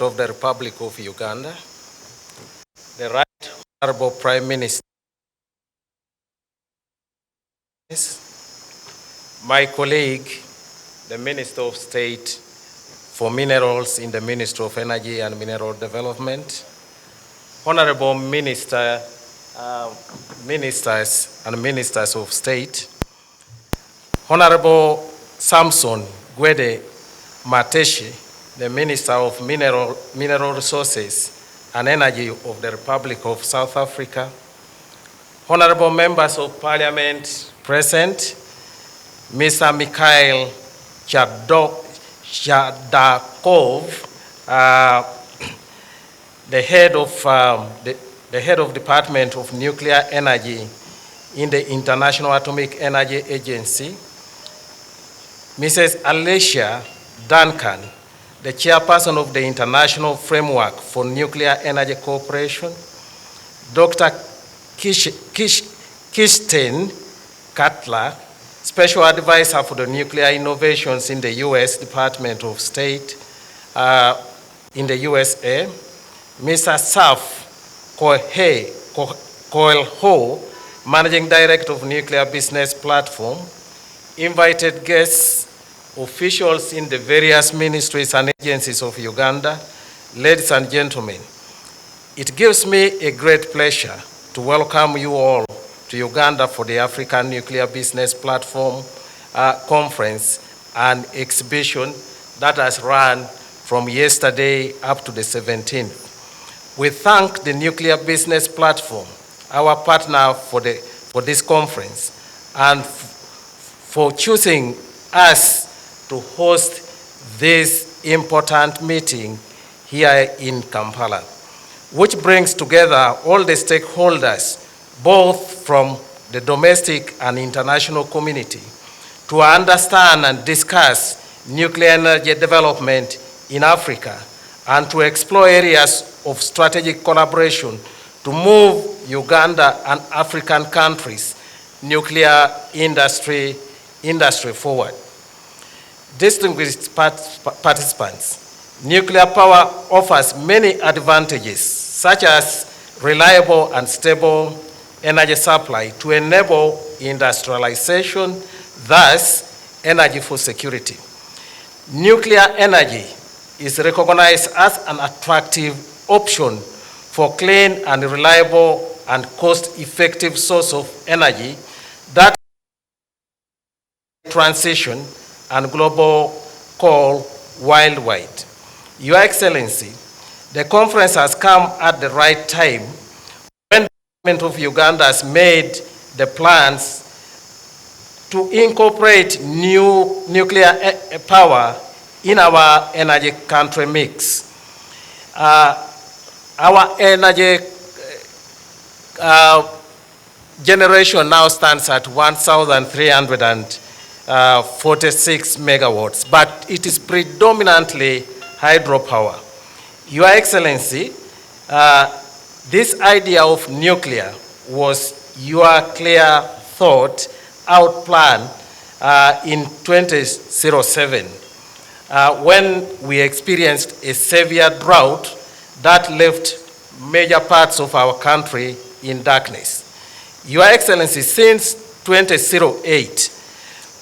of the Republic of Uganda, the Right Honorable Prime Minister, my colleague, the Minister of State for Minerals in the Ministry of Energy and Mineral Development, Honorable Ministers and Ministers of State, Honorable Samson Gwede Mateshi, the Minister of Mineral Resources and Energy of the Republic of South Africa, Honorable Members of Parliament present, Mr. Mikhail Chadakov, the head of Department of Nuclear Energy in the International Atomic Energy Agency, Mrs. Alicia Duncan, the chairperson of the International Framework for Nuclear Energy Cooperation, Dr. Kirsten Cutler, Special Advisor for the Nuclear Innovations in the U.S. Department of State in the USA, Mr. Saf Koelho, Managing Director of Nuclear Business Platform, invited guests, officials in the various ministries and agencies of Uganda, ladies and gentlemen, it gives me a great pleasure to welcome you all to Uganda for the African Nuclear Business Platform Conference and exhibition that has run from yesterday up to the 17th. We thank the Nuclear Business Platform, our partner for this conference, and for choosing us to host this important meeting here in Kampala, which brings together all the stakeholders, both from the domestic and international community, to understand and discuss nuclear energy development in Africa and to explore areas of strategic collaboration to move Uganda and African countries' nuclear industry forward. Distinguished participants, nuclear power offers many advantages, such as reliable and stable energy supply to enable industrialization, thus energy for security. Nuclear energy is recognized as an attractive option for clean and reliable and cost-effective source of energy that transition and global call worldwide. Your Excellency, the conference has come at the right time when the Government of Uganda has made the plans to incorporate new nuclear power in our energy country mix. Our energy generation now stands at 1,346 megawatts, but it is predominantly hydropower. Your Excellency, this idea of nuclear was your clear thought out plan in 2007 when we experienced a severe drought that left major parts of our country in darkness. Your Excellency, since 2008,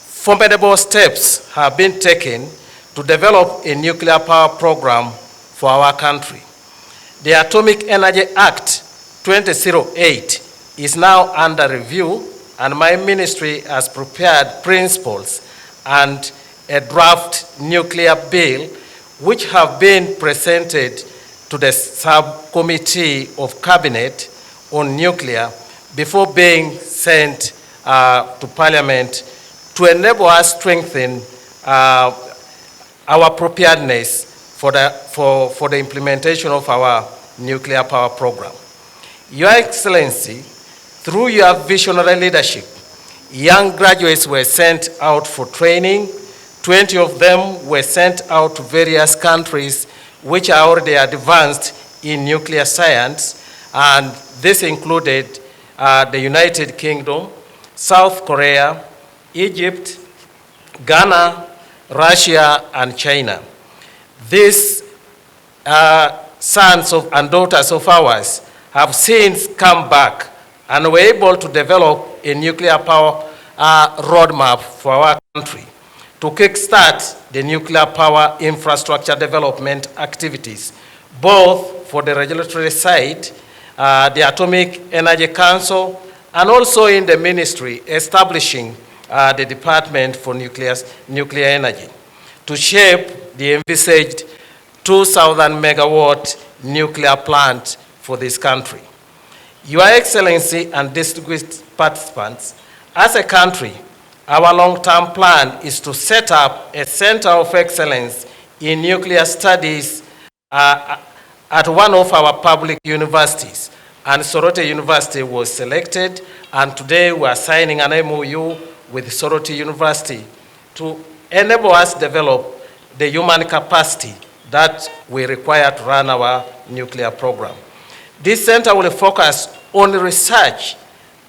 formidable steps have been taken to develop a nuclear power program for our country. The Atomic Energy Act 2008 is now under review, and my ministry has prepared principles and a draft nuclear bill which have been presented to the subcommittee of cabinet on nuclear before being sent to Parliament to enable us strengthen our preparedness for the implementation of our nuclear power program. Your Excellency, through your visionary leadership, young graduates were sent out for training. 20 of them were sent out to various countries which are already advanced in nuclear science, and this included the United Kingdom, South Korea, Egypt, Ghana, Russia, and China. These sons and daughters of ours have since come back and were able to develop a nuclear power roadmap for our country to kickstart the nuclear power infrastructure development activities, both for the regulatory side, the Atomic Energy Council, and also in the ministry establishing the Department for Nuclear Energy to shape the envisaged 2,000 megawatt nuclear plant for this country. Your Excellency and distinguished participants, as a country, our long-term plan is to set up a center of excellence in nuclear studies at one of our public universities. And Soroti University was selected, and today we are signing an MOU with Soroti University to enable us to develop the human capacity that we require to run our nuclear program. This center will focus on research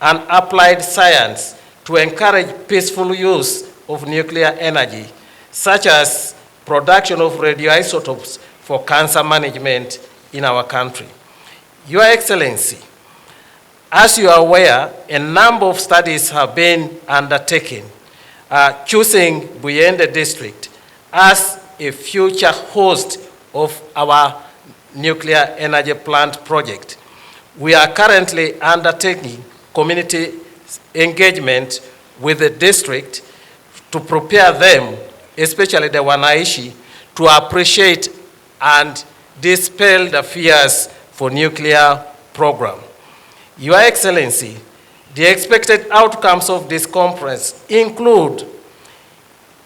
and applied science to encourage peaceful use of nuclear energy, such as production of radioisotopes for cancer management in our country. Your Excellency, as you are aware, a number of studies have been undertaken, choosing Buyende district as a future host of our nuclear energy plant project. We are currently undertaking community engagement with the district to prepare them, especially the Wanaishi, to appreciate and dispel the fears for nuclear program. Your Excellency, the expected outcomes of this conference include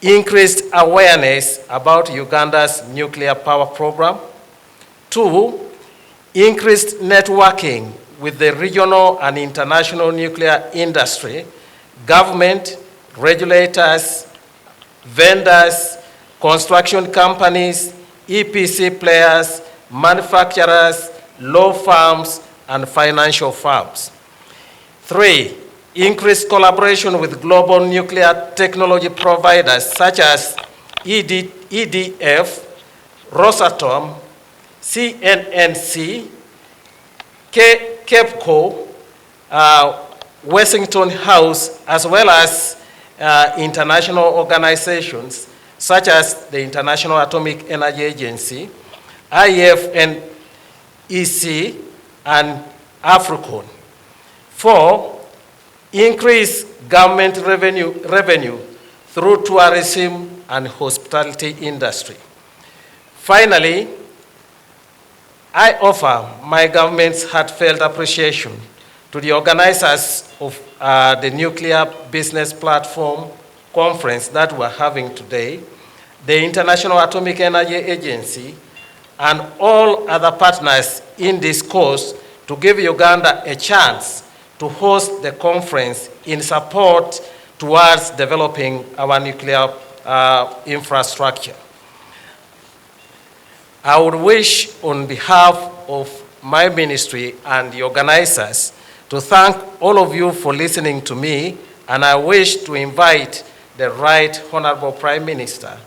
increased awareness about Uganda's nuclear power program. 2, increased networking with the regional and international nuclear industry, government, regulators, vendors, construction companies, EPC players, manufacturers, law firms, and financial firms. 3, increased collaboration with global nuclear technology providers such as EDF, Rosatom, CNNC, KEPCO, Washington House, as well as international organizations such as the International Atomic Energy Agency, IFNEC, and AFRICON. 4, increase government revenue through tourism and hospitality industry. Finally, I offer my government's heartfelt appreciation to the organizers of the Nuclear Business Platform Conference that we're having today, the International Atomic Energy Agency, and all other partners in this course to give Uganda a chance to host the conference in support towards developing our nuclear infrastructure. I would wish, on behalf of my ministry and the organizers, to thank all of you for listening to me, and I wish to invite the Right Honorable Prime Minister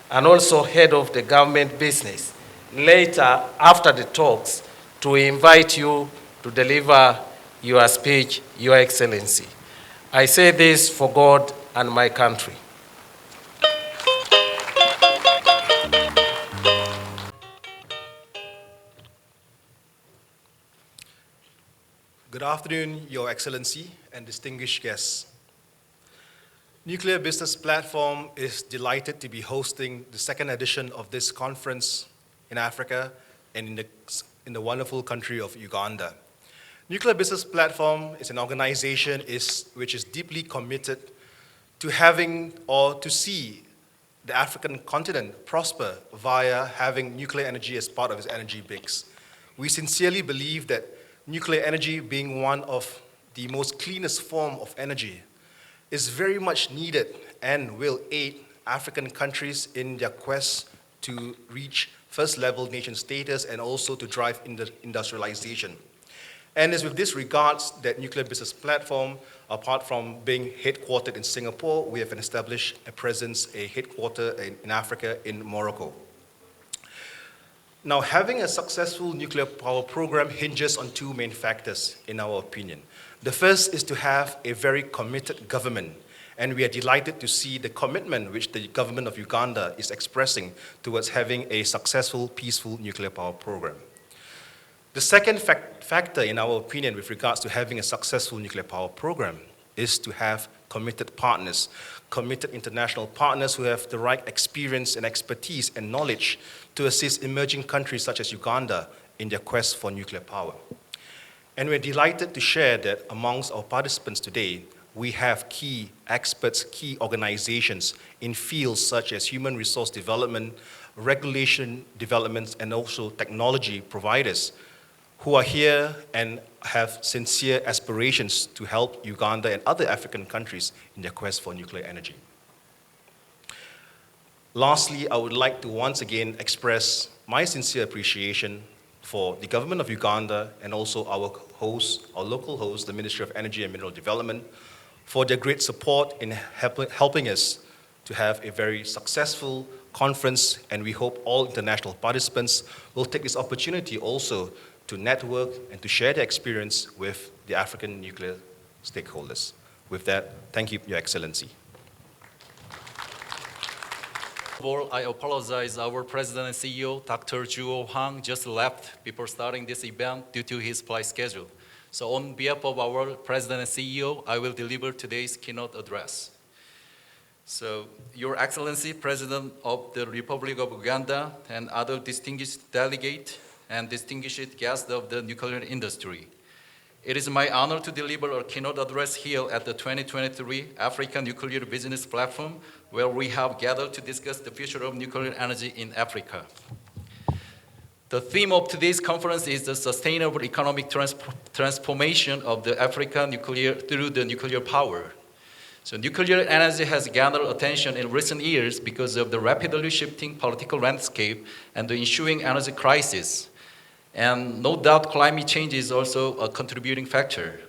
and also Head of the Government Business later after the talks to invite you to deliver your speech, Your Excellency. I say this for God and my country. Good afternoon, Your Excellency and distinguished guests. Nuclear Business Platform is delighted to be hosting the second edition of this conference in Africa and in the wonderful country of Uganda. Nuclear Business Platform is an organization which is deeply committed to having or to see the African continent prosper via having nuclear energy as part of its energy mix. We sincerely believe that nuclear energy, being one of the most cleanest form of energy, is very much needed and will aid African countries in their quest to reach first-level nation status and also to drive industrialization. And it's with this regards that Nuclear Business Platform, apart from being headquartered in Singapore, we have established a presence, a headquarter in Africa, in Morocco. Now, having a successful nuclear power program hinges on two main factors, in our opinion. The first is to have a very committed government, and we are delighted to see the commitment which the Government of Uganda is expressing towards having a successful, peaceful nuclear power program. The second factor, in our opinion, with regards to having a successful nuclear power program is to have committed partners, committed international partners who have the right experience and expertise and knowledge to assist emerging countries such as Uganda in their quest for nuclear power. And we're delighted to share that amongst our participants today, we have key experts, key organizations in fields such as human resource development, regulation developments, and also technology providers who are here and have sincere aspirations to help Uganda and other African countries in their quest for nuclear energy. Lastly, I would like to once again express my sincere appreciation for the Government of Uganda and also our host, our local host, the Ministry of Energy and Mineral Development, for their great support in helping us to have a very successful conference, and we hope all international participants will take this opportunity also to network and to share their experience with the African nuclear stakeholders. With that, thank you, Your Excellency. First of all, I apologize. Our President and CEO, Dr. Juho Hwang, just left before starting this event due to his flight schedule. So on behalf of our President and CEO, I will deliver today's keynote address. So, Your Excellency, President of the Republic of Uganda, and other distinguished delegates, and distinguished guests of the nuclear industry. It is my honor to deliver a keynote address here at the 2023 African Nuclear Business Platform, where we have gathered to discuss the future of nuclear energy in Africa. The theme of today's conference is the sustainable economic transformation of the African nuclear through the nuclear power. So nuclear energy has gathered attention in recent years because of the rapidly shifting political landscape and the ensuing energy crisis. And no doubt climate change is also a contributing factor.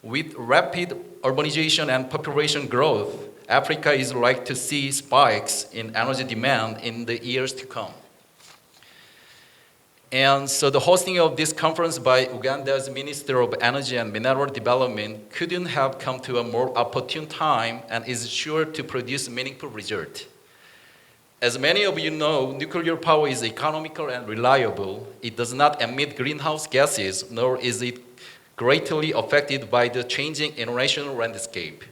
With rapid urbanization and population growth, Africa is likely to see spikes in energy demand in the years to come. And so the hosting of this conference by Uganda's Minister of Energy and Mineral Development couldn't have come to a more opportune time and is sure to produce meaningful results. As many of you know, nuclear power is economical and reliable. It does not emit greenhouse gases, nor is it greatly affected by the changing international landscape.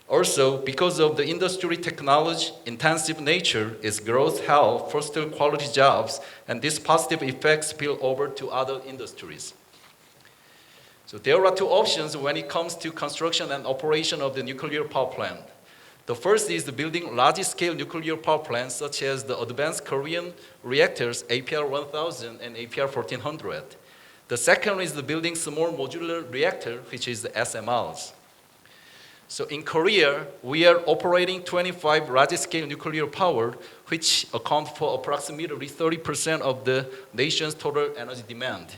Also, because of the industry technology-intensive nature, its growth helps foster quality jobs, and these positive effects spill over to other industries. So there are two options when it comes to construction and operation of the nuclear power plant. The first is the building large-scale nuclear power plants, such as the advanced Korean reactors APR-1000 and APR-1400. The second is the building small modular reactor, which is the SMRs. So in Korea, we are operating 25 large-scale nuclear power, which account for approximately 30% of the nation's total energy demand.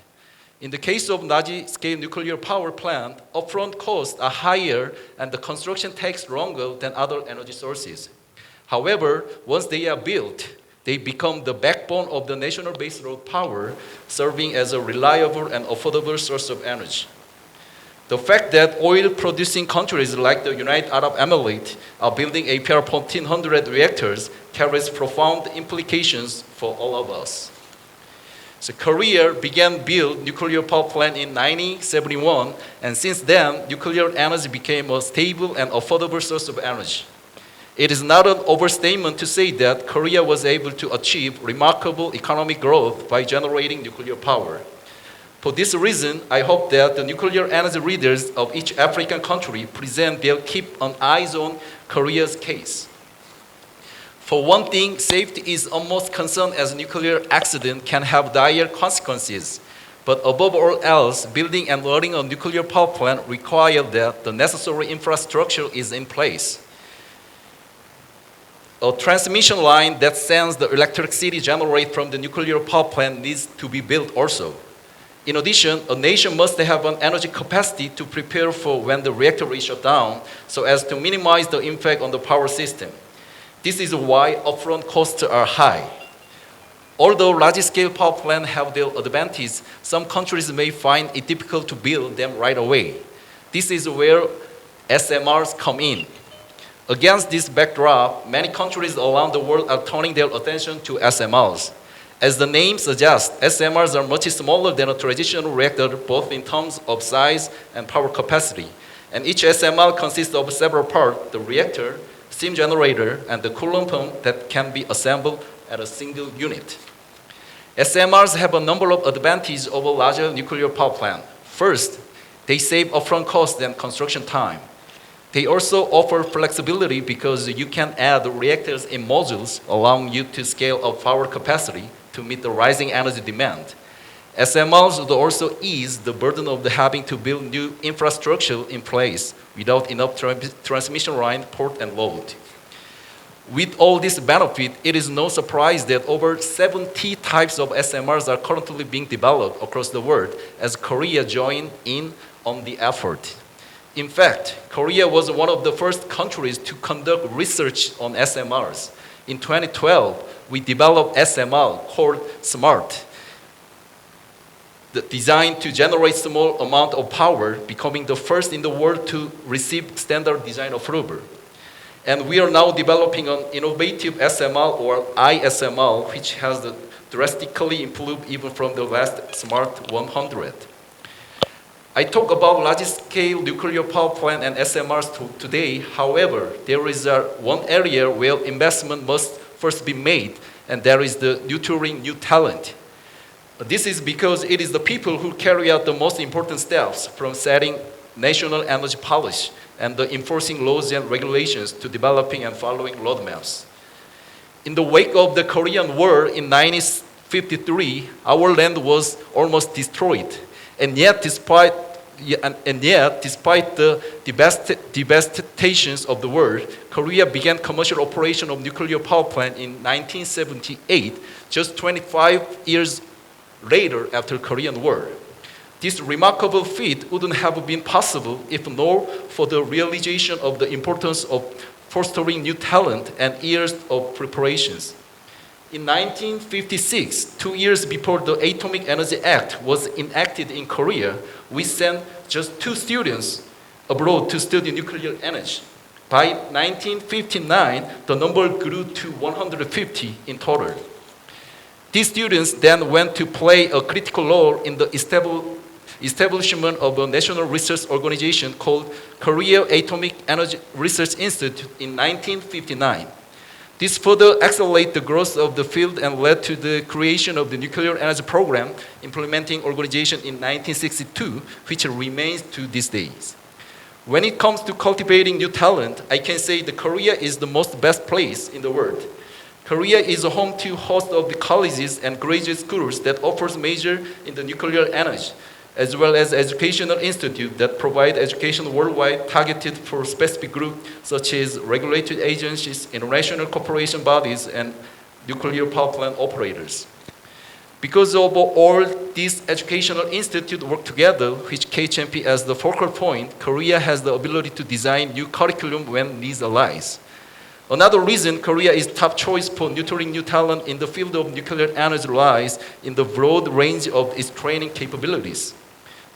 In the case of large-scale nuclear power plant, upfront costs are higher and the construction takes longer than other energy sources. However, once they are built, they become the backbone of the national baseload power, serving as a reliable and affordable source of energy. The fact that oil-producing countries like the United Arab Emirates are building APR-1400 reactors carries profound implications for all of us. So Korea began build nuclear power plant in 1971, and since then, nuclear energy became a stable and affordable source of energy. It is not an overstatement to say that Korea was able to achieve remarkable economic growth by generating nuclear power. For this reason, I hope that the nuclear energy leaders of each African country they'll keep an eye on Korea's case. For one thing, safety is almost concerned as nuclear accident can have dire consequences. But above all else, building and running a nuclear power plant requires that the necessary infrastructure is in place. A transmission line that sends the electricity generated from the nuclear power plant needs to be built also. In addition, a nation must have an energy capacity to prepare for when the reactor is shut down so as to minimize the impact on the power system. This is why upfront costs are high. Although large-scale power plants have their advantage, some countries may find it difficult to build them right away. This is where SMRs come in. Against this backdrop, many countries around the world are turning their attention to SMRs. As the name suggests, SMRs are much smaller than a traditional reactor, both in terms of size and power capacity. And each SMR consists of several parts: the reactor, steam generator, and the coolant pump that can be assembled at a single unit. SMRs have a number of advantages over larger nuclear power plants. First, they save upfront costs and construction time. They also offer flexibility because you can add reactors in modules, allowing you to scale up power capacity to meet the rising energy demand. SMRs would also ease the burden of having to build new infrastructure in place without enough transmission line, port, and load. With all this benefit, it is no surprise that over 70 types of SMRs are currently being developed across the world as Korea joined in on the effort. In fact, Korea was one of the first countries to conduct research on SMRs. In 2012, we developed SMR called SMART, designed to generate small amount of power, becoming the first in the world to receive standard design approval. And we are now developing an innovative SMR or ISMR, which has drastically improved even from the last SMART 100. I talk about large-scale nuclear power plant and SMRs today. However, there is one area where investment must first be made, and that is the nurturing new talent. This is because it is the people who carry out the most important steps, from setting national energy policy and the enforcing laws and regulations to developing and following roadmaps. In the wake of the Korean War in 1953, our land was almost destroyed. And yet, despite the devastations of the war, Korea began commercial operation of nuclear power plant in 1978, just 25 years later after Korean War. This remarkable feat wouldn't have been possible if not for the realization of the importance of fostering new talent and years of preparations. In 1956, 2 years before the Atomic Energy Act was enacted in Korea, we sent just 2 students abroad to study nuclear energy. By 1959, the number grew to 150 in total. These students then went to play a critical role in the establishment of a national research organization called Korea Atomic Energy Research Institute in 1959. This further accelerated the growth of the field and led to the creation of the Nuclear Energy Program Implementing Organization in 1962, which remains to these days. When it comes to cultivating new talent, I can say that Korea is the most best place in the world. Korea is a home to a host of the colleges and graduate schools that offers major in the nuclear energy, as well as educational institutes that provide education worldwide targeted for specific groups such as regulatory agencies, international cooperation bodies, and nuclear power plant operators. Because of all these educational institutes work together, which KHNP as the focal point, Korea has the ability to design new curriculum when needs arise. Another reason Korea is top choice for nurturing new talent in the field of nuclear energy lies in the broad range of its training capabilities.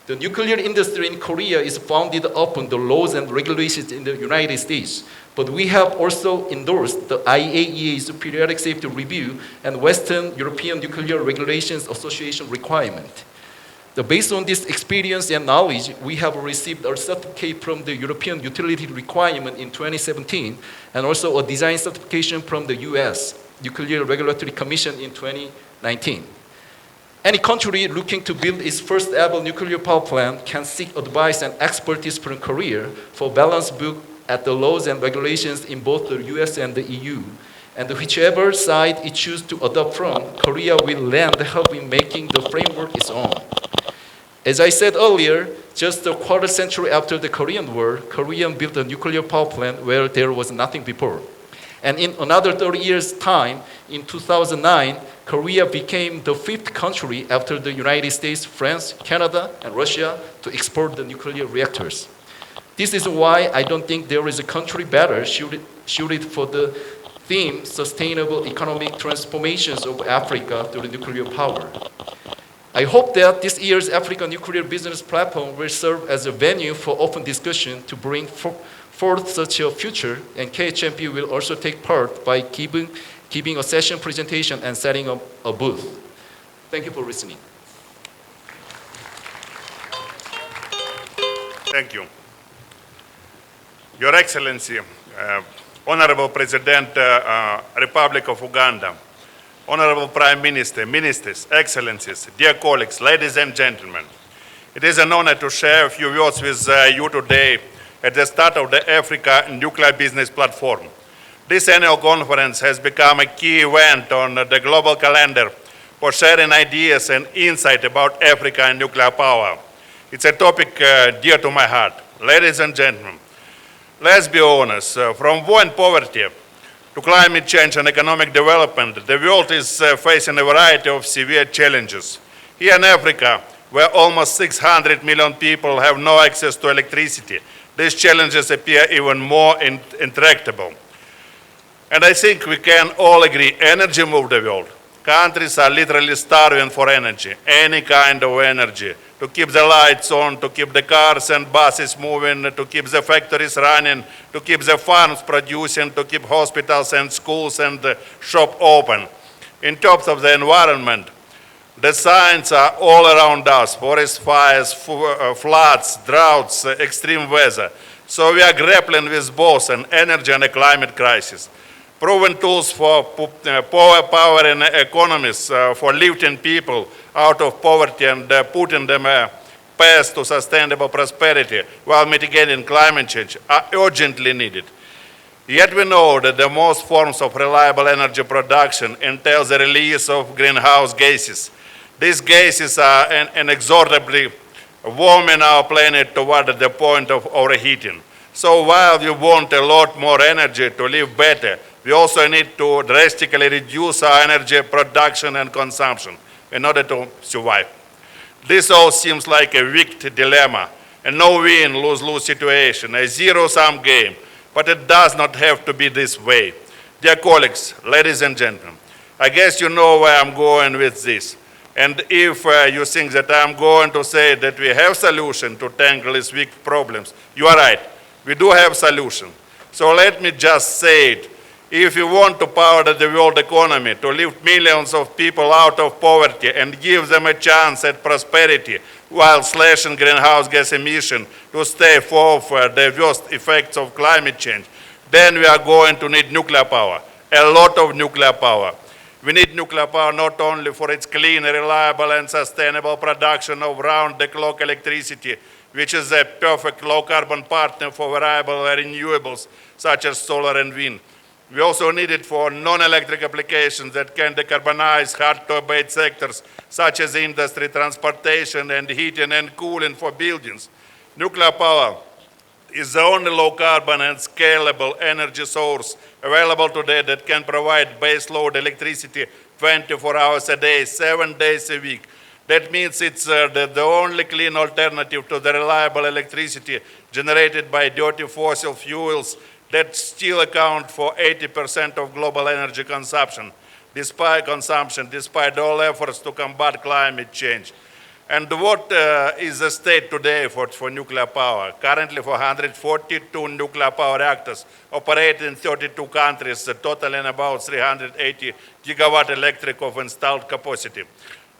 The nuclear industry in Korea is founded upon the laws and regulations in the United States, but we have also endorsed the IAEA's Periodic Safety Review and Western European Nuclear Regulations Association requirement. Based on this experience and knowledge, we have received a certificate from the European Utility Requirement in 2017, and also a design certification from the US Nuclear Regulatory Commission in 2019. Any country looking to build its first ever nuclear power plant can seek advice and expertise from Korea for balanced book at the laws and regulations in both the US and the EU. And whichever side it chooses to adopt from, Korea will lend help in making the framework its own. As I said earlier, just a quarter century after the Korean War, Korea built a nuclear power plant where there was nothing before. And in another 30 years' time, in 2009, Korea became the 5th country after the United States, France, Canada, and Russia to export the nuclear reactors. This is why I don't think there is a country better suited for the theme, Sustainable Economic Transformations of Africa through Nuclear Power. I hope that this year's African Nuclear Business Platform will serve as a venue for open discussion to bring forth such a future, and KHNP will also take part by giving a session presentation and setting up a booth. Thank you for listening. Thank you. Your Excellency, Honorable President, Republic of Uganda, Honorable Prime Minister, Ministers, Excellencies, dear colleagues, ladies and gentlemen, it is an honor to share a few words with you today at the start of the Africa Nuclear Business Platform. This annual conference has become a key event on the global calendar for sharing ideas and insight about Africa and nuclear power. It's a topic dear to my heart. Ladies and gentlemen, let's be honest, from war and poverty to climate change and economic development, the world is facing a variety of severe challenges. Here in Africa, where almost 600 million people have no access to electricity, these challenges appear even more intractable. And I think we can all agree, energy moves the world. Countries are literally starving for energy, any kind of energy, to keep the lights on, to keep the cars and buses moving, to keep the factories running, to keep the farms producing, to keep hospitals and schools and shops open. In terms of the environment, the signs are all around us: forest fires, floods, droughts, extreme weather. So we are grappling with both an energy and a climate crisis. Proven tools for powering economies, for lifting people out of poverty and putting them a path to sustainable prosperity while mitigating climate change are urgently needed. Yet we know that the most forms of reliable energy production entails the release of greenhouse gases. These gases are inexorably warming our planet toward the point of overheating. So while we want a lot more energy to live better, we also need to drastically reduce our energy production and consumption in order to survive. This all seems like a wicked dilemma, a no-win, lose-lose situation, a zero-sum game, but it does not have to be this way. Dear colleagues, ladies and gentlemen, I guess you know where I'm going with this. And if you think that I'm going to say that we have solution to tackle these big problems, you are right. We do have solution. So let me just say it. If you want to power the world economy, to lift millions of people out of poverty and give them a chance at prosperity while slashing greenhouse gas emission to stave off the worst effects of climate change, then we are going to need nuclear power, a lot of nuclear power. We need nuclear power not only for its clean, reliable and sustainable production of round-the-clock electricity, which is a perfect low-carbon partner for variable renewables such as solar and wind. We also need it for non-electric applications that can decarbonize hard-to-abate sectors such as industry, transportation, and heating and cooling for buildings. Nuclear power is the only low-carbon and scalable energy source available today that can provide base-load electricity 24 hours a day, 7 days a week. That means it's the only clean alternative to the reliable electricity generated by dirty fossil fuels that still account for 80% of global energy consumption, despite all efforts to combat climate change. And what is the state today for nuclear power? Currently, 442 nuclear power reactors operate in 32 countries, totaling about 380 gigawatt electric of installed capacity.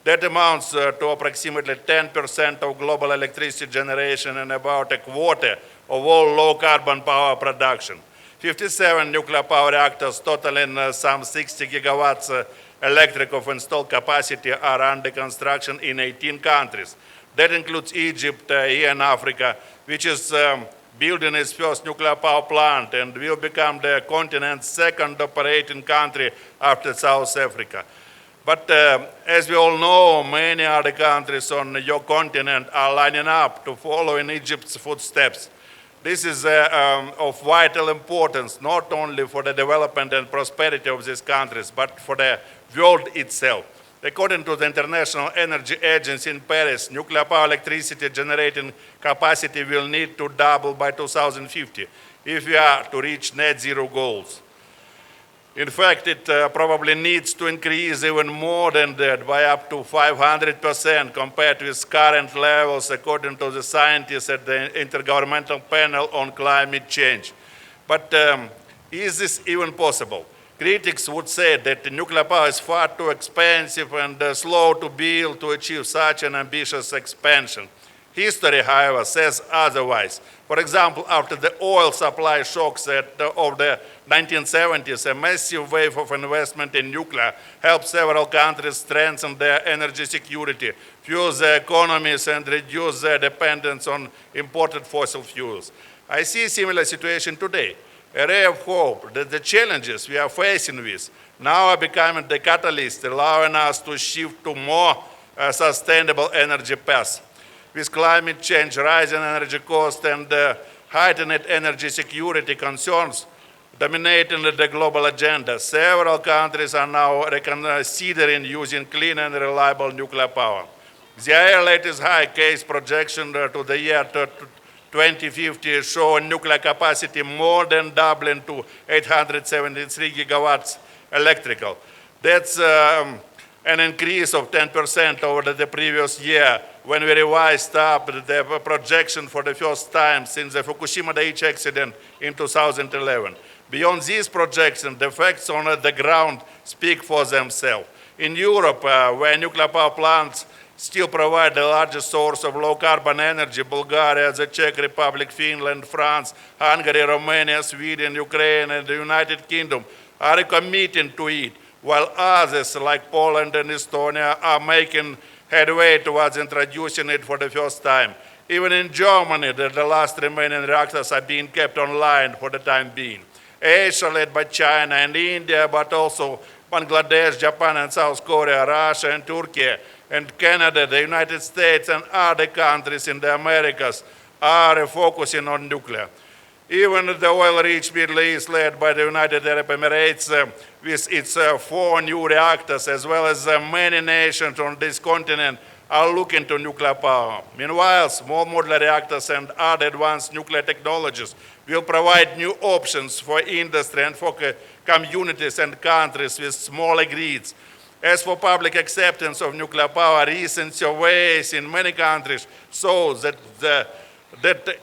That amounts to approximately 10% of global electricity generation and about a quarter of all low-carbon power production. 57 nuclear power reactors totaling some 60 gigawatts electric of installed capacity are under construction in 18 countries. That includes Egypt here in Africa, which is building its first nuclear power plant and will become the continent's second operating country after South Africa. But as we all know, many other countries on your continent are lining up to follow in Egypt's footsteps. This is of vital importance, not only for the development and prosperity of these countries, but for the world itself. According to the International Energy Agency in Paris, nuclear power electricity generating capacity will need to double by 2050 if we are to reach net zero goals. In fact, it probably needs to increase even more than that, by up to 500% compared to its current levels, according to the scientists at the Intergovernmental Panel on Climate Change. But is this even possible? Critics would say that nuclear power is far too expensive and slow to build to achieve such an ambitious expansion. History, however, says otherwise. For example, after the oil supply shocks of the 1970s, a massive wave of investment in nuclear helped several countries strengthen their energy security, fuel their economies, and reduce their dependence on imported fossil fuels. I see a similar situation today. A ray of hope that the challenges we are facing with now are becoming the catalyst, allowing us to shift to more sustainable energy paths. With climate change, rising energy costs, and heightened energy security concerns dominating the global agenda, several countries are now considering using clean and reliable nuclear power. The IAEA latest high case projection to the year 2050 show nuclear capacity more than doubling to 873 gigawatts electrical. That's an increase of 10% over the previous year, when we revised up the projection for the first time since the Fukushima Daiichi accident in 2011. Beyond these projections, the facts on the ground speak for themselves. In Europe, where nuclear power plants still provide the largest source of low-carbon energy, Bulgaria, the Czech Republic, Finland, France, Hungary, Romania, Sweden, Ukraine, and the United Kingdom are committing to it, while others, like Poland and Estonia, are making headway towards introducing it for the first time. Even in Germany, the last remaining reactors are being kept online for the time being. Asia, led by China and India, but also Bangladesh, Japan and South Korea, Russia and Turkey, and Canada, the United States, and other countries in the Americas are focusing on nuclear. Even the oil-rich Middle East, led by the United Arab Emirates, with its 4 new reactors, as well as many nations on this continent, are looking to nuclear power. Meanwhile, small modular reactors and other advanced nuclear technologies will provide new options for industry and for communities and countries with smaller grids. As for public acceptance of nuclear power, recent surveys in many countries show that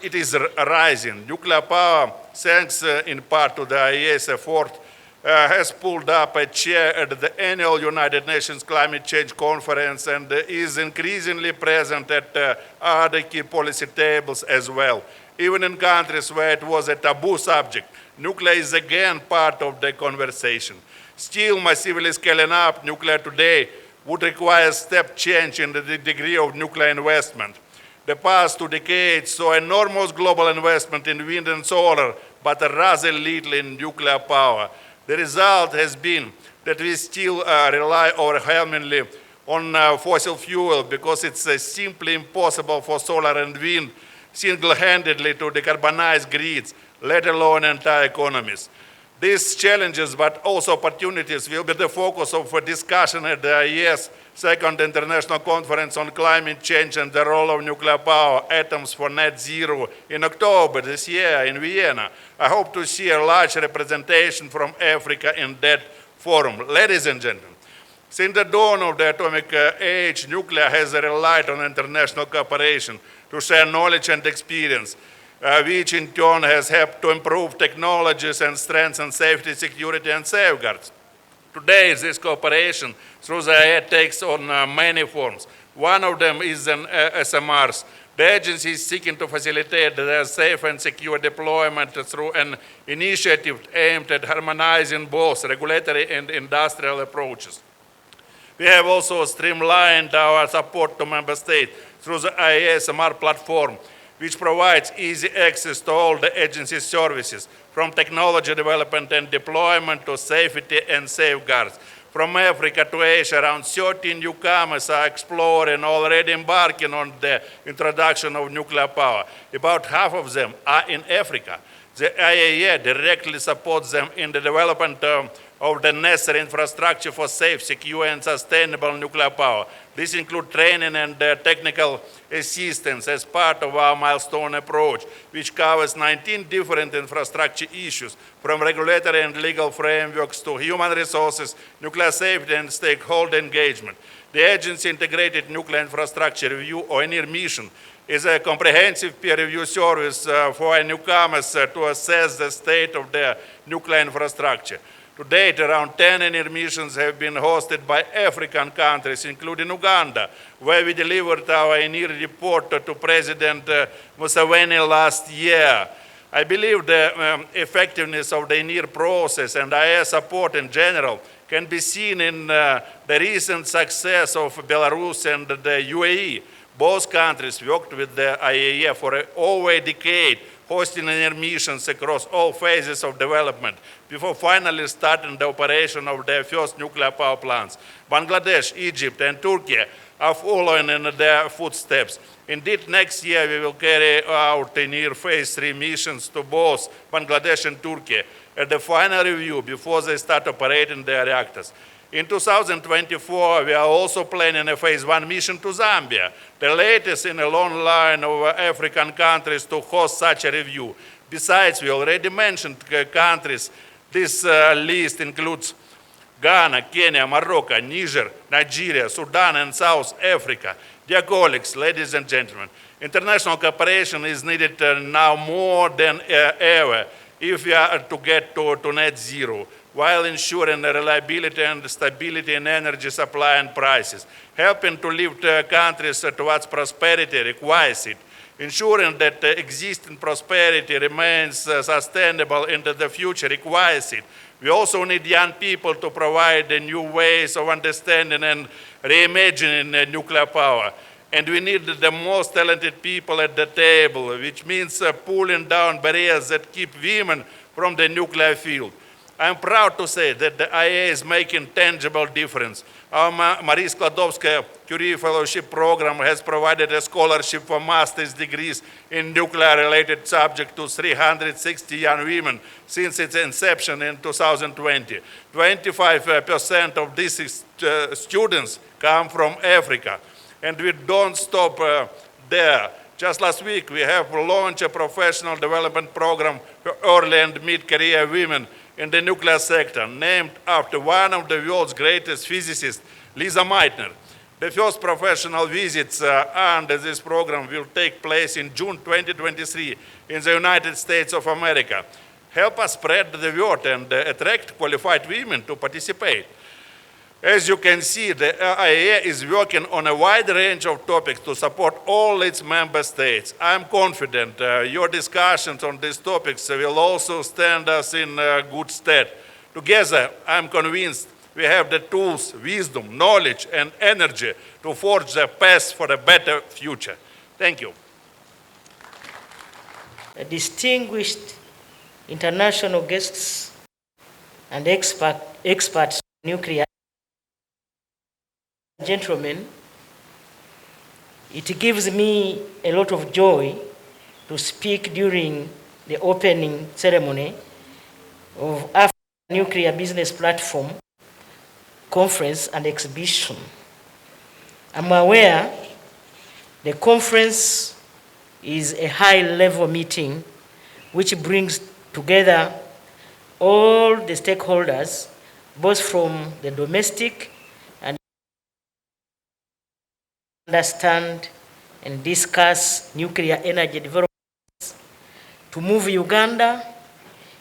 it is rising. Nuclear power, thanks in part to the IAEA's effort, has pulled up a chair at the annual United Nations Climate Change Conference and is increasingly present at other key policy tables as well. Even in countries where it was a taboo subject, nuclear is again part of the conversation. Still, massively scaling up nuclear today would require a step change in the degree of nuclear investment. The past 2 decades saw enormous global investment in wind and solar, but rather little in nuclear power. The result has been that we still rely overwhelmingly on fossil fuel because it's simply impossible for solar and wind single-handedly to decarbonize grids, let alone entire economies. These challenges, but also opportunities, will be the focus of a discussion at the IAEA's Second International Conference on Climate Change and the Role of Nuclear Power, Atoms for Net Zero, in October this year in Vienna. I hope to see a large representation from Africa in that forum. Ladies and gentlemen, since the dawn of the atomic age, nuclear has relied on international cooperation to share knowledge and experience, which in turn has helped to improve technologies and strengthen safety, security, and safeguards. Today, this cooperation through the IAEA takes on many forms. One of them is an SMRs. The agency is seeking to facilitate their safe and secure deployment through an initiative aimed at harmonizing both regulatory and industrial approaches. We have also streamlined our support to member states through the IAEA SMR platform, which provides easy access to all the agency's services, from technology development and deployment to safety and safeguards. From Africa to Asia, around 13 newcomers are exploring, already embarking on the introduction of nuclear power. About half of them are in Africa. The IAEA directly supports them in the development of the necessary infrastructure for safe, secure, and sustainable nuclear power. This includes training and technical assistance as part of our milestone approach, which covers 19 different infrastructure issues, from regulatory and legal frameworks to human resources, nuclear safety, and stakeholder engagement. The agency integrated nuclear infrastructure review, or NIR mission, is a comprehensive peer review service for newcomers to assess the state of their nuclear infrastructure. To date, around 10 NIR missions have been hosted by African countries, including Uganda, where we delivered our NIR report to President Museveni last year. I believe the effectiveness of the NIR process and IA support in general can be seen in the recent success of Belarus and the UAE. Both countries worked with the IAEA for over a decade, hosting NIR missions across all phases of development before finally starting the operation of their first nuclear power plants. Bangladesh, Egypt, and Turkey are following in their footsteps. Indeed, next year we will carry out NIR Phase 3 missions to both Bangladesh and Turkey at the final review before they start operating their reactors. In 2024, we are also planning a Phase 1 mission to Zambia, the latest in a long line of African countries to host such a review. Besides, we already mentioned countries. This list includes Ghana, Kenya, Morocco, Niger, Nigeria, Sudan, and South Africa. Dear colleagues, ladies and gentlemen, international cooperation is needed now more than ever if we are to get to net zero, while ensuring the reliability and stability in energy supply and prices. Helping to lift countries towards prosperity requires it. Ensuring that existing prosperity remains sustainable into the future requires it. We also need young people to provide new ways of understanding and reimagining nuclear power. And we need the most talented people at the table, which means pulling down barriers that keep women from the nuclear field. I'm proud to say that the IAEA is making tangible difference. Our Marie Skłodowska-Curie Fellowship Program has provided a scholarship for master's degrees in nuclear-related subjects to 360 young women since its inception in 2020. 25% of these students come from Africa. And we don't stop there. Just last week, we have launched a professional development program for early and mid-career women in the nuclear sector, named after one of the world's greatest physicists, Lisa Meitner. The first professional visits under this program will take place in June 2023 in the United States of America. Help us spread the word and attract qualified women to participate. As you can see, the IAEA is working on a wide range of topics to support all its member states. I'm confident your discussions on these topics will also stand us in good stead. Together, I'm convinced we have the tools, wisdom, knowledge, and energy to forge the path for a better future. Thank you. Distinguished international guests and experts in nuclear. Gentlemen, it gives me a lot of joy to speak during the opening ceremony of African Nuclear Business Platform Conference and Exhibition. I'm aware the conference is a high-level meeting which brings together all the stakeholders, both from the domestic and understand and discuss nuclear energy development to move Uganda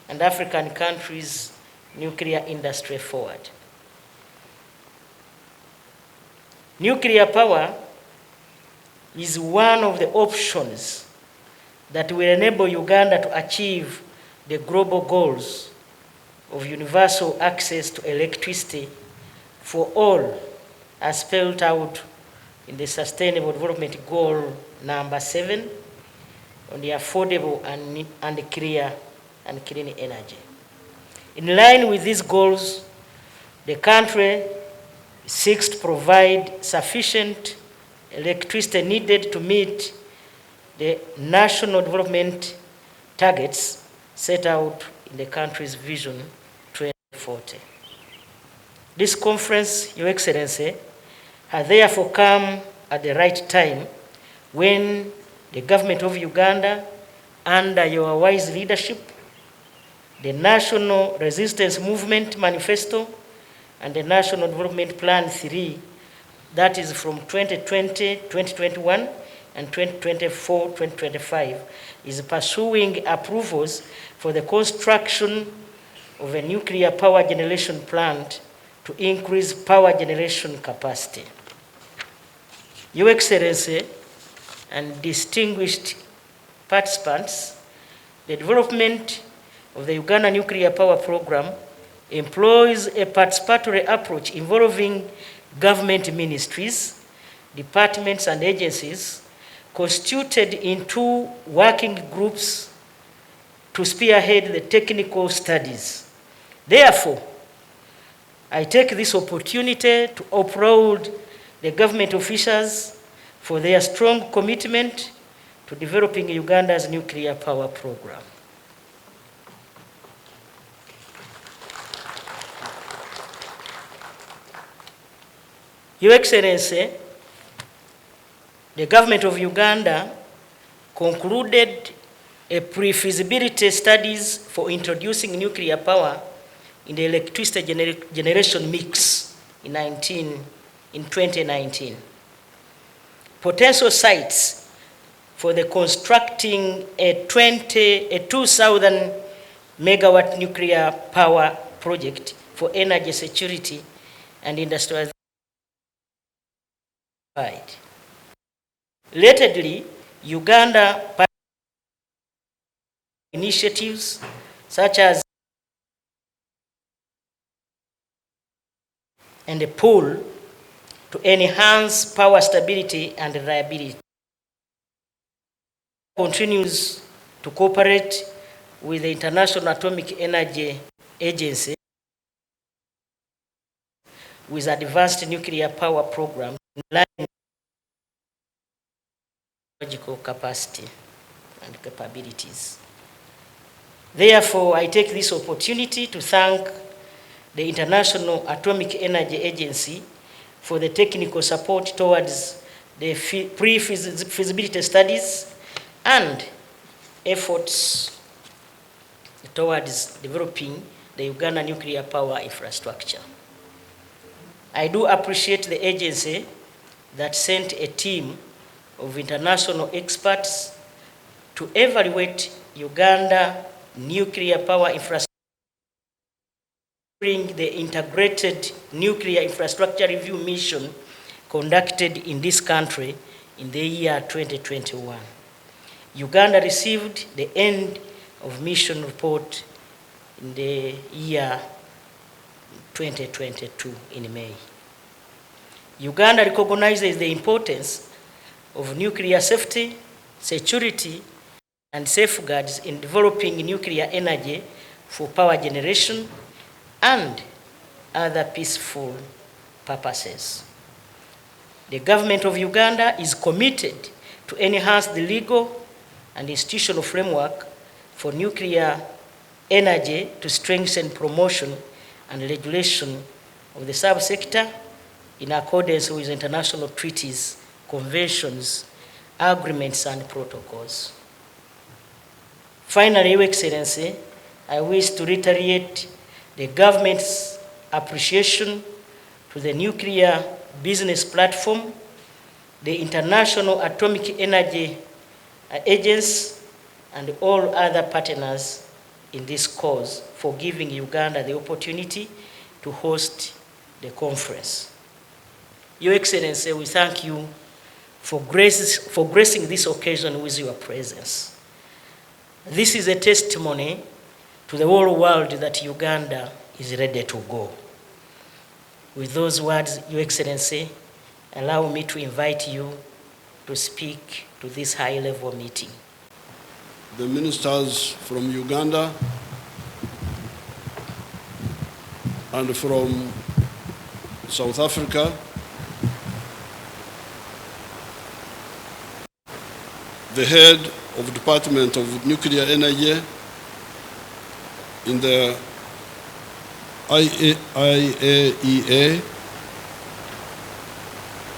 and African countries' nuclear industry forward. Nuclear power is one of the options that will enable Uganda to achieve the global goals of universal access to electricity for all, as spelled out in the Sustainable Development Goal number 7 on the affordable and clean energy. In line with these goals, the country seeks to provide sufficient electricity needed to meet the national development targets set out in the country's Vision 2040. This conference, Your Excellency, has therefore come at the right time when the Government of Uganda, under your wise leadership, the National Resistance Movement Manifesto, and the National Development Plan 3, that is from 2020-2021 and 2024-2025, is pursuing approvals for the construction of a nuclear power generation plant to increase power generation capacity. Your Excellency and distinguished participants, the development of the Uganda Nuclear Power Program employs a participatory approach involving government ministries, departments, and agencies constituted in 2 working groups to spearhead the technical studies. Therefore, I take this opportunity to applaud the government officials for their strong commitment to developing Uganda's nuclear power program. Your Excellency, the Government of Uganda concluded a pre-feasibility studies for introducing nuclear power in the electricity generation mix in 2019. Potential sites for the constructing a 2,000 megawatt nuclear power project for energy security and industrialization. Relatedly, Uganda initiatives such as and a pool to enhance power stability and reliability continues to cooperate with the International Atomic Energy Agency with advanced nuclear power program in line with technological capacity and capabilities. Therefore, I take this opportunity to thank the International Atomic Energy Agency for the technical support towards the pre-feasibility studies and efforts towards developing the Uganda nuclear power infrastructure. I do appreciate the agency that sent a team of international experts to evaluate Uganda nuclear power infrastructure during the integrated nuclear infrastructure review mission conducted in this country in the year 2021. Uganda received the end of mission report in the year 2022 in May. Uganda recognizes the importance of nuclear safety, security, and safeguards in developing nuclear energy for power generation and other peaceful purposes. The Government of Uganda is committed to enhance the legal and institutional framework for nuclear energy to strengthen promotion and regulation of the subsector in accordance with international treaties, conventions, agreements, and protocols. Finally, Your Excellency, I wish to reiterate the government's appreciation to the nuclear business platform, the International Atomic Energy Agency, and all other partners in this cause for giving Uganda the opportunity to host the conference. Your Excellency, we thank you for gracing this occasion with your presence. This is a testimony to the whole world that Uganda is ready to go. With those words, Your Excellency, allow me to invite you to speak to this high-level meeting. The ministers from Uganda and from South Africa, the head of Department of Nuclear Energy in the IAEA,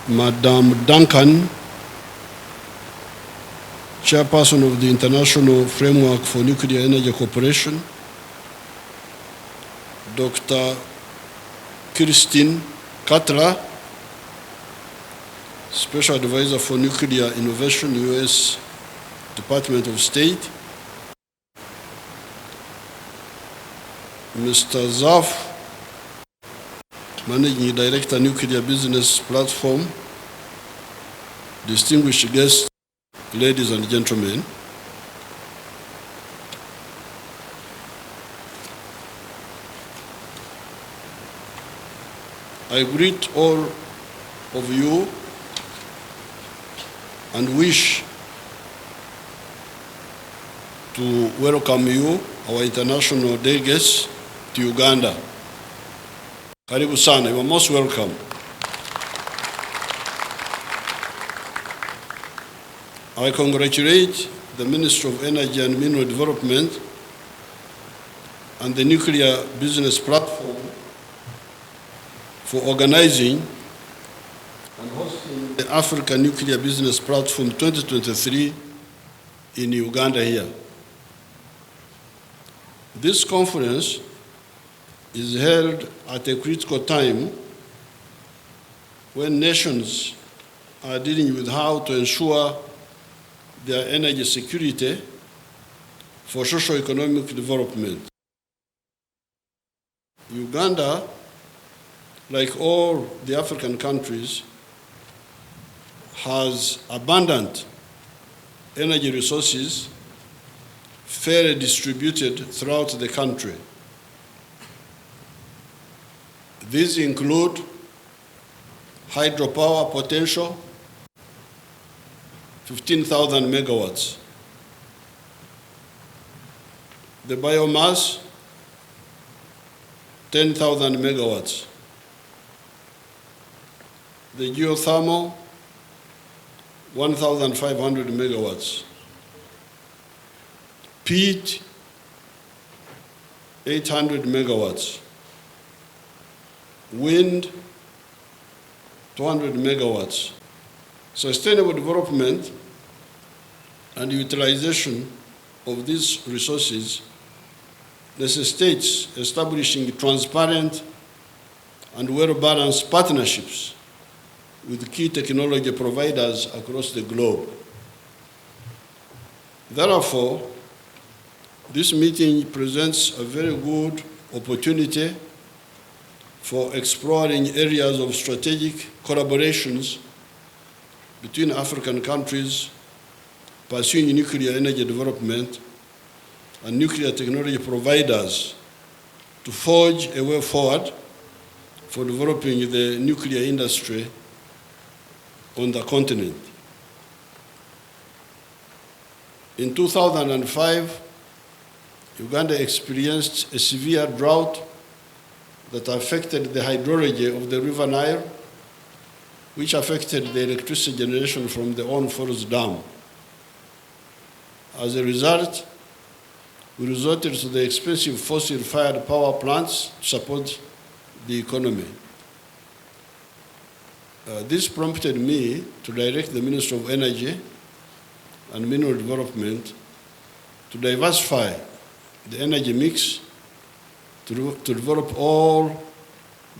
Madam Duncan, Chairperson of the International Framework for Nuclear Energy Cooperation, Dr. Christine Cutler, Special Advisor for Nuclear Innovation, U.S. Department of State, Mr. Zaf, Managing Director, Nuclear Business Platform, distinguished guests, ladies and gentlemen, I greet all of you and wish to welcome you, our international delegates, to Uganda. Karibu sana, you are most welcome. I congratulate the Minister of Energy and Mineral Development and the Nuclear Business Platform for organizing and hosting the African Nuclear Business Platform 2023 in Uganda here. This conference is held at a critical time when nations are dealing with how to ensure their energy security for socio-economic development. Uganda, like all the African countries, has abundant energy resources fairly distributed throughout the country. These include hydropower potential, 15,000 megawatts. The biomass, 10,000 megawatts. The geothermal, 1,500 megawatts. Peat, 800 megawatts. Wind, 200 megawatts. Sustainable development and utilization of these resources necessitates establishing transparent and well-balanced partnerships with key technology providers across the globe. Therefore, this meeting presents a very good opportunity for exploring areas of strategic collaborations between African countries pursuing nuclear energy development and nuclear technology providers to forge a way forward for developing the nuclear industry on the continent. In 2005, Uganda experienced a severe drought that affected the hydrology of the River Nile, which affected the electricity generation from the On Falls Dam. As a result, we resorted to the expensive fossil-fired power plants to support the economy. This prompted me to direct the Minister of Energy and Mineral Development to diversify the energy mix to develop all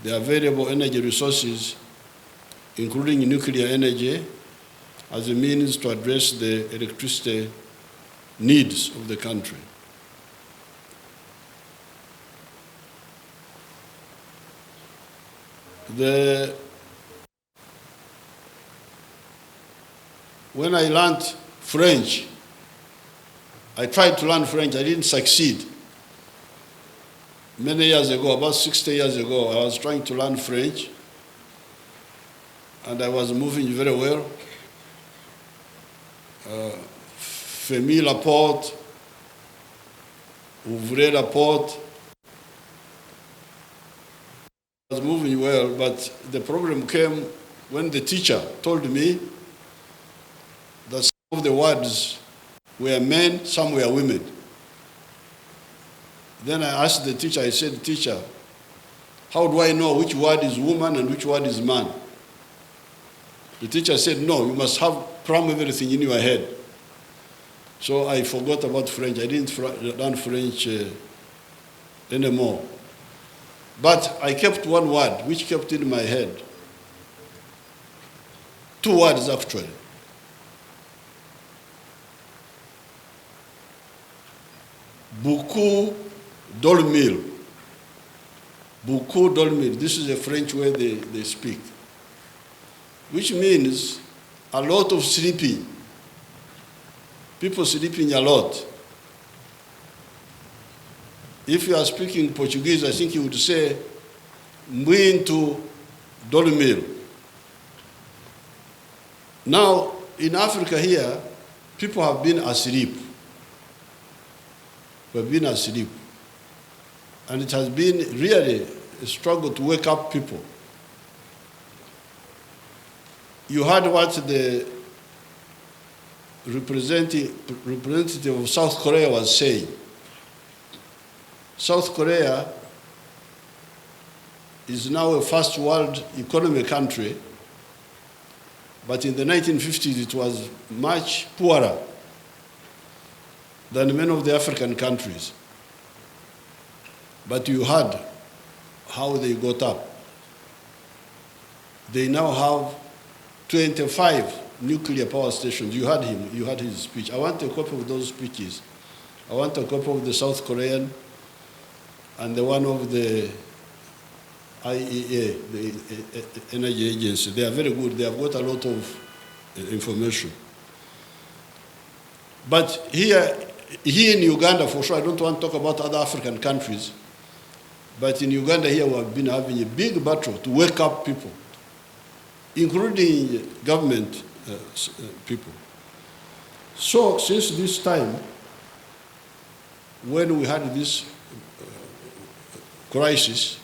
the available energy resources, including nuclear energy, as a means to address the electricity needs of the country. When I learned French, I tried to learn French, I didn't succeed. Many years ago, about 60 years ago, I was trying to learn French, and I was moving very well. Fermez la porte, ouvrez la porte. I was moving well, but the problem came when the teacher told me that some of the words were men, some were women. Then I asked the teacher, I said, "Teacher, How do I know which word is woman and which word is man? The teacher said, no, you must have cram everything in your head. So I forgot about French. I didn't learn French anymore. But I kept one word, which kept in my head. 2 words, actually. Beaucoup dormir. Beaucoup dormir. This is a French way they speak, which means a lot of sleeping. People sleeping a lot. If you are speaking Portuguese, I think you would say, muito dormir. Now, in Africa here, people have been asleep. We've been asleep. And it has been really a struggle to wake up people. You heard what the representative of South Korea was saying. South Korea is now a first world economy country, but in the 1950s it was much poorer than many of the African countries. But you heard how they got up. They now have 25 nuclear power stations. You heard him, you heard his speech. I want a copy of those speeches. I want a copy of the South Korean and the one of the IAEA, the energy agency. They are very good. They have got a lot of information. But here in Uganda, for sure, I don't want to talk about other African countries, but in Uganda here we have been having a big battle to wake up people, including government people. So since this time, when we had this crisis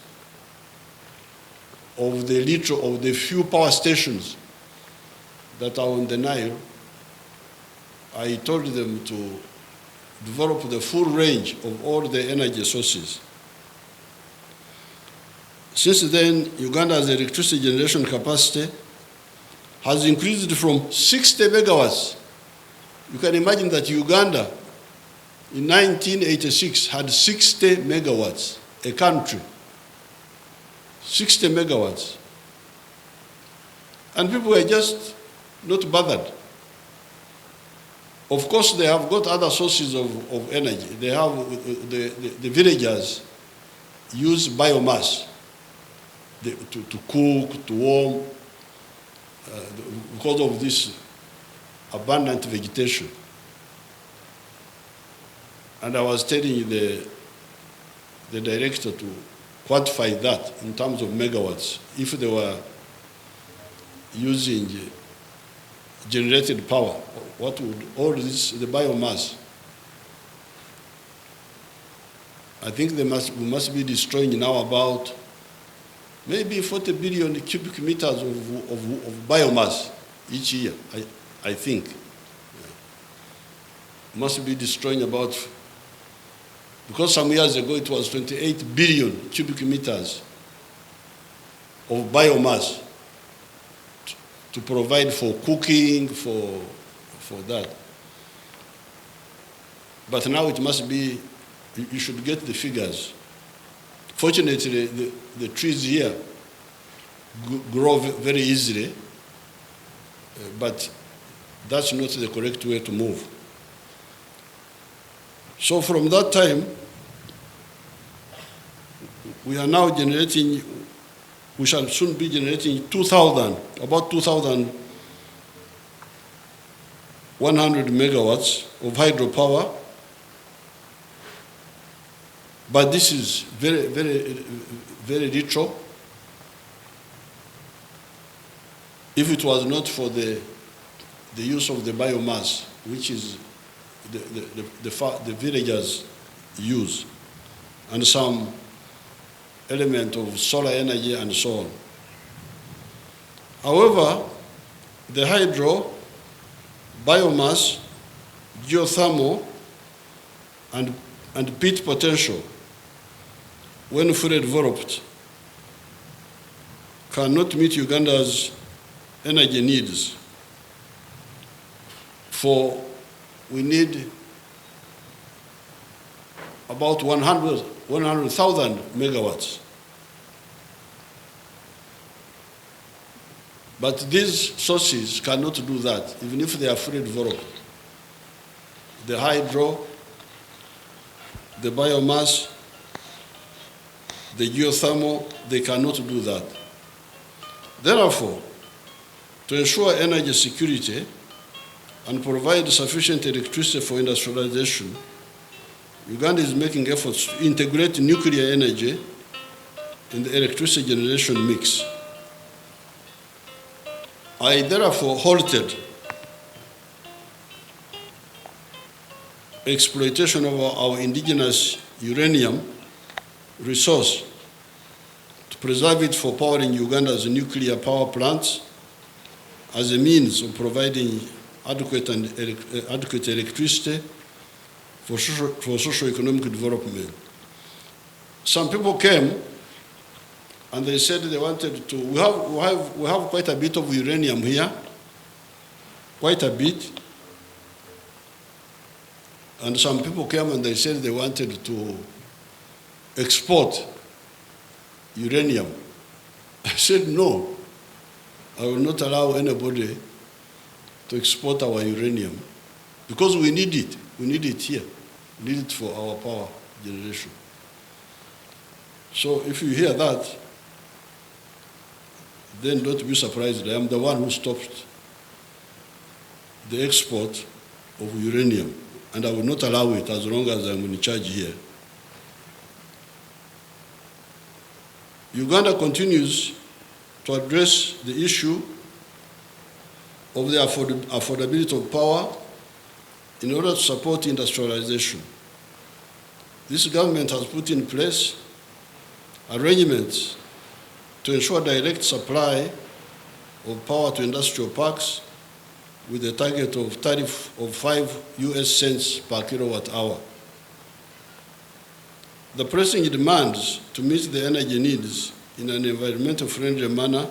of the few power stations that are on the Nile, I told them to develop the full range of all the energy sources. Since then, Uganda's electricity generation capacity has increased from 60 megawatts. You can imagine that Uganda in 1986 had 60 megawatts, a country. 60 megawatts. And people were just not bothered. Of course, they have got other sources of energy. They have, the villagers use biomass to cook, to warm, because of this abundant vegetation. And I was telling the director to quantify that in terms of megawatts. If they were using generated power, what would all this, the biomass? I think we must be destroying now about maybe 40 billion cubic meters of biomass each year, I think. Must be destroying about, because some years ago it was 28 billion cubic meters of biomass to provide for cooking, for that. But now it must be, you should get the figures. Fortunately, the trees here grow very easily, but that's not the correct way to move. So from that time, we are now generating, we shall soon be generating about 2,100 megawatts of hydropower. But this is very, very, very little. If it was not for the use of the biomass, which is the villagers use, and some element of solar energy and so on. However, the hydro, biomass, geothermal, and peat potential, when fully developed, cannot meet Uganda's energy needs. For we need about 100,000 megawatts. But these sources cannot do that, even if they are fully developed. The hydro, the biomass, the geothermal, they cannot do that. Therefore, to ensure energy security and provide sufficient electricity for industrialization, Uganda is making efforts to integrate nuclear energy in the electricity generation mix. I therefore halted exploitation of our indigenous uranium resource to preserve it for powering Uganda's nuclear power plants as a means of providing adequate electricity for socio-economic development. Some people came and they said they wanted to, we have quite a bit of uranium here, quite a bit. And some people came and they said they wanted to export uranium. I said, no, I will not allow anybody to export our uranium because we need it. We need it here. We need it for our power generation. So if you hear that, then don't be surprised. I am the one who stopped the export of uranium, and I will not allow it as long as I'm in charge here. Uganda continues to address the issue of the affordability of power in order to support industrialization. This government has put in place arrangements to ensure direct supply of power to industrial parks with a target of tariff of 5 US cents per kilowatt hour. The pressing demands to meet the energy needs in an environmentally friendly manner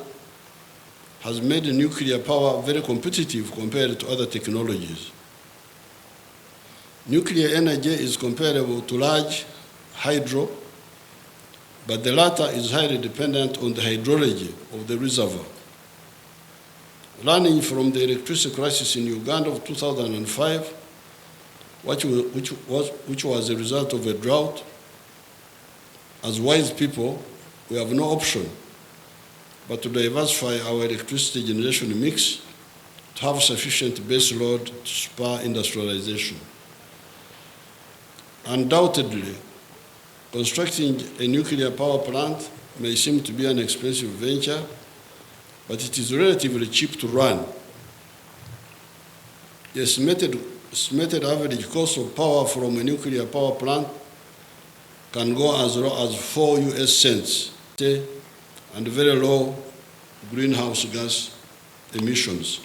has made nuclear power very competitive compared to other technologies. Nuclear energy is comparable to large hydro, but the latter is highly dependent on the hydrology of the reservoir. Learning from the electricity crisis in Uganda of 2005, which was a result of a drought, as wise people, we have no option but to diversify our electricity generation mix to have sufficient base load to spur industrialization. Undoubtedly, constructing a nuclear power plant may seem to be an expensive venture, but it is relatively cheap to run. The estimated average cost of power from a nuclear power plant can go as low as 4 US cents and very low greenhouse gas emissions.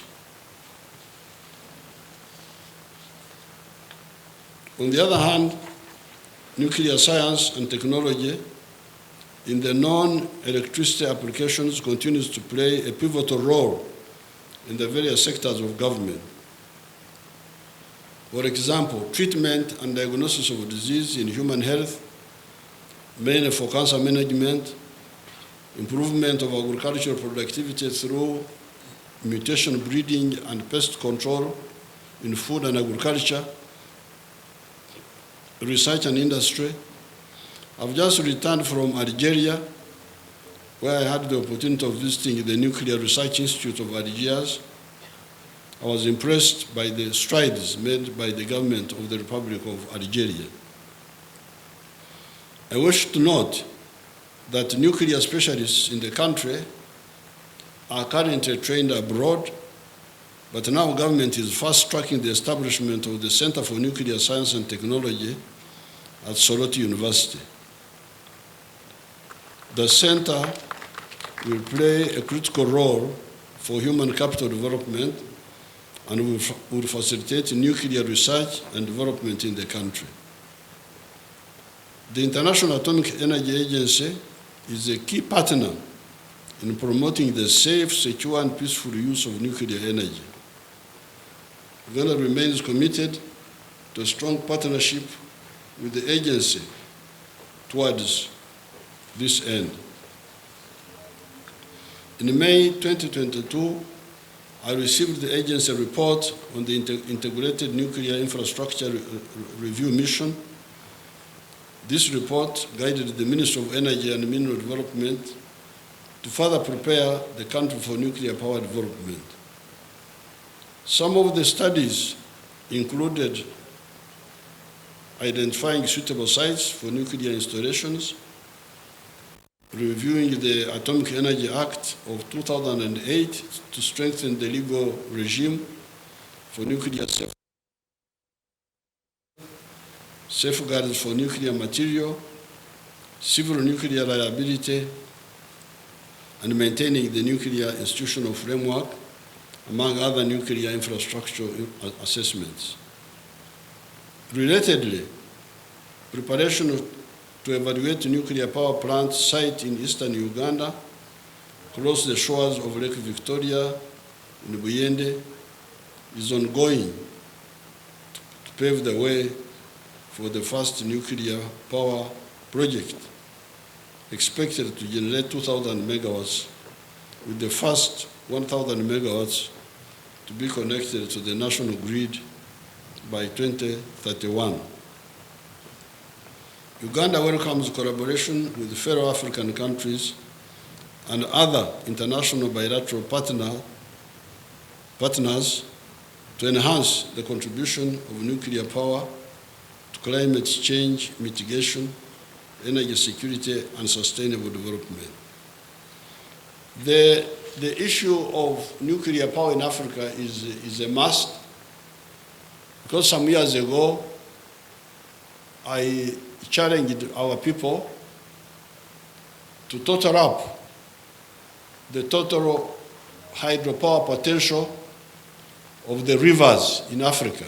On the other hand, nuclear science and technology in the non-electricity applications continues to play a pivotal role in the various sectors of government. For example, treatment and diagnosis of disease in human health, mainly for cancer management, improvement of agricultural productivity through mutation breeding and pest control in food and agriculture, research and industry. I've just returned from Algeria, where I had the opportunity of visiting the Nuclear Research Institute of Algiers. I was impressed by the strides made by the government of the Republic of Algeria. I wish to note that nuclear specialists in the country are currently trained abroad, but now government is fast-tracking the establishment of the Center for Nuclear Science and Technology at Soroti University. The center will play a critical role for human capital development and will facilitate nuclear research and development in the country. The International Atomic Energy Agency is a key partner in promoting the safe, secure, and peaceful use of nuclear energy. Uganda remains committed to a strong partnership with the agency towards this end. In May 2022, I received the agency report on the Integrated Nuclear Infrastructure Review Mission. This report guided the Ministry of Energy and Mineral Development to further prepare the country for nuclear power development. Some of the studies included identifying suitable sites for nuclear installations, reviewing the Atomic Energy Act of 2008 to strengthen the legal regime for nuclear safeguards for nuclear material, civil nuclear liability, and maintaining the nuclear institutional framework, among other nuclear infrastructure assessments. Relatedly, preparation to evaluate a nuclear power plant site in eastern Uganda, across the shores of Lake Victoria in Buyende, is ongoing to pave the way for the first nuclear power project, expected to generate 2,000 megawatts, with the first 1,000 megawatts to be connected to the national grid by 2031. Uganda welcomes collaboration with fellow African countries and other international bilateral partners to enhance the contribution of nuclear power to climate change mitigation, energy security, and sustainable development. The issue of nuclear power in Africa is a must, because some years ago, I challenged our people to total up the total hydropower potential of the rivers in Africa.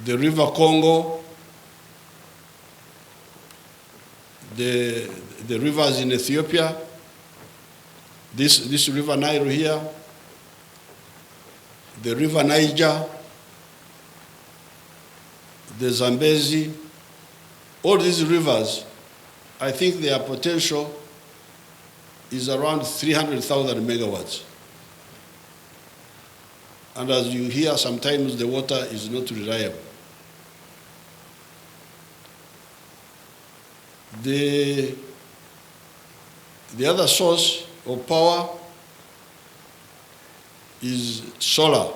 The River Congo, the rivers in Ethiopia, this River Nile here, the River Niger, the Zambezi, all these rivers, I think their potential is around 300,000 megawatts. And as you hear, sometimes the water is not reliable. The other source of power is solar.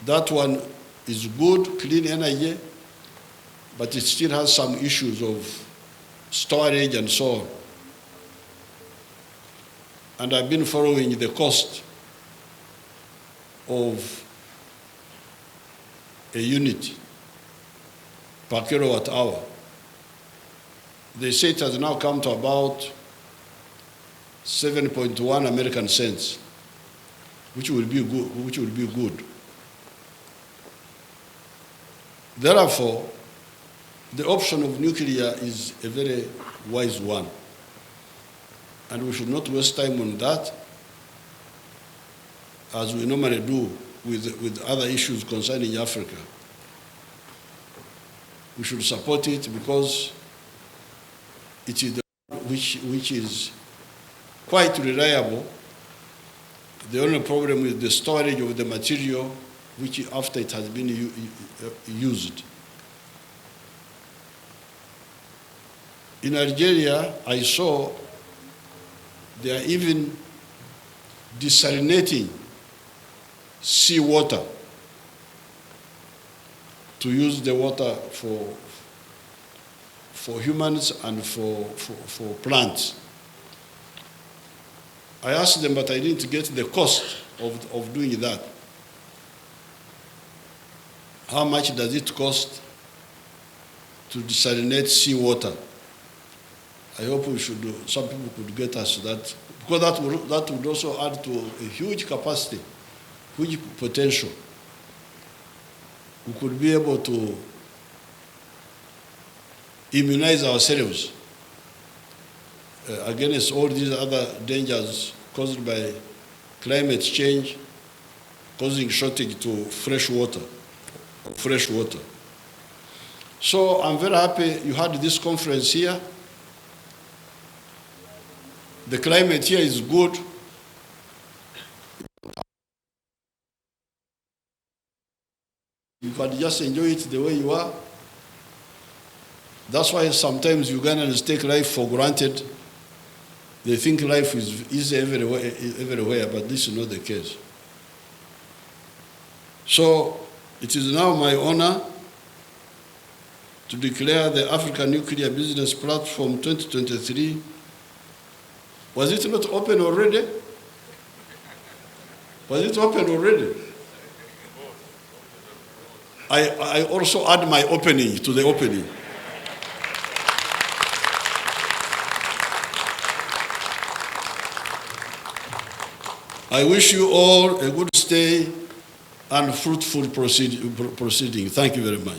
That one is good, clean energy, but it still has some issues of storage and so on. And I've been following the cost of a unit per kilowatt hour. They say it has now come to about 7.1 American cents, which will be good. Therefore, the option of nuclear is a very wise one, and we should not waste time on that, as we normally do with other issues concerning Africa. We should support it because it is the which is quite reliable. The only problem is the storage of the material, which after it has been used. In Algeria, I saw they are even desalinating seawater to use the water for humans and for plants. I asked them, but I didn't get the cost of doing that. How much does it cost to desalinate seawater? I hope some people could get us that, because that would also add to a huge capacity, huge potential. We could be able to immunize ourselves against all these other dangers caused by climate change, causing shortage to fresh water. So I'm very happy you had this conference here. The climate here is good. You can just enjoy it the way you are. That's why sometimes Ugandans take life for granted. They think life is easy everywhere, but this is not the case. So it is now my honor to declare the African Nuclear Business Platform 2023. Was it not open already? Was it open already? I also add my opening to the opening. I wish you all a good stay and fruitful proceeding. Thank you very much.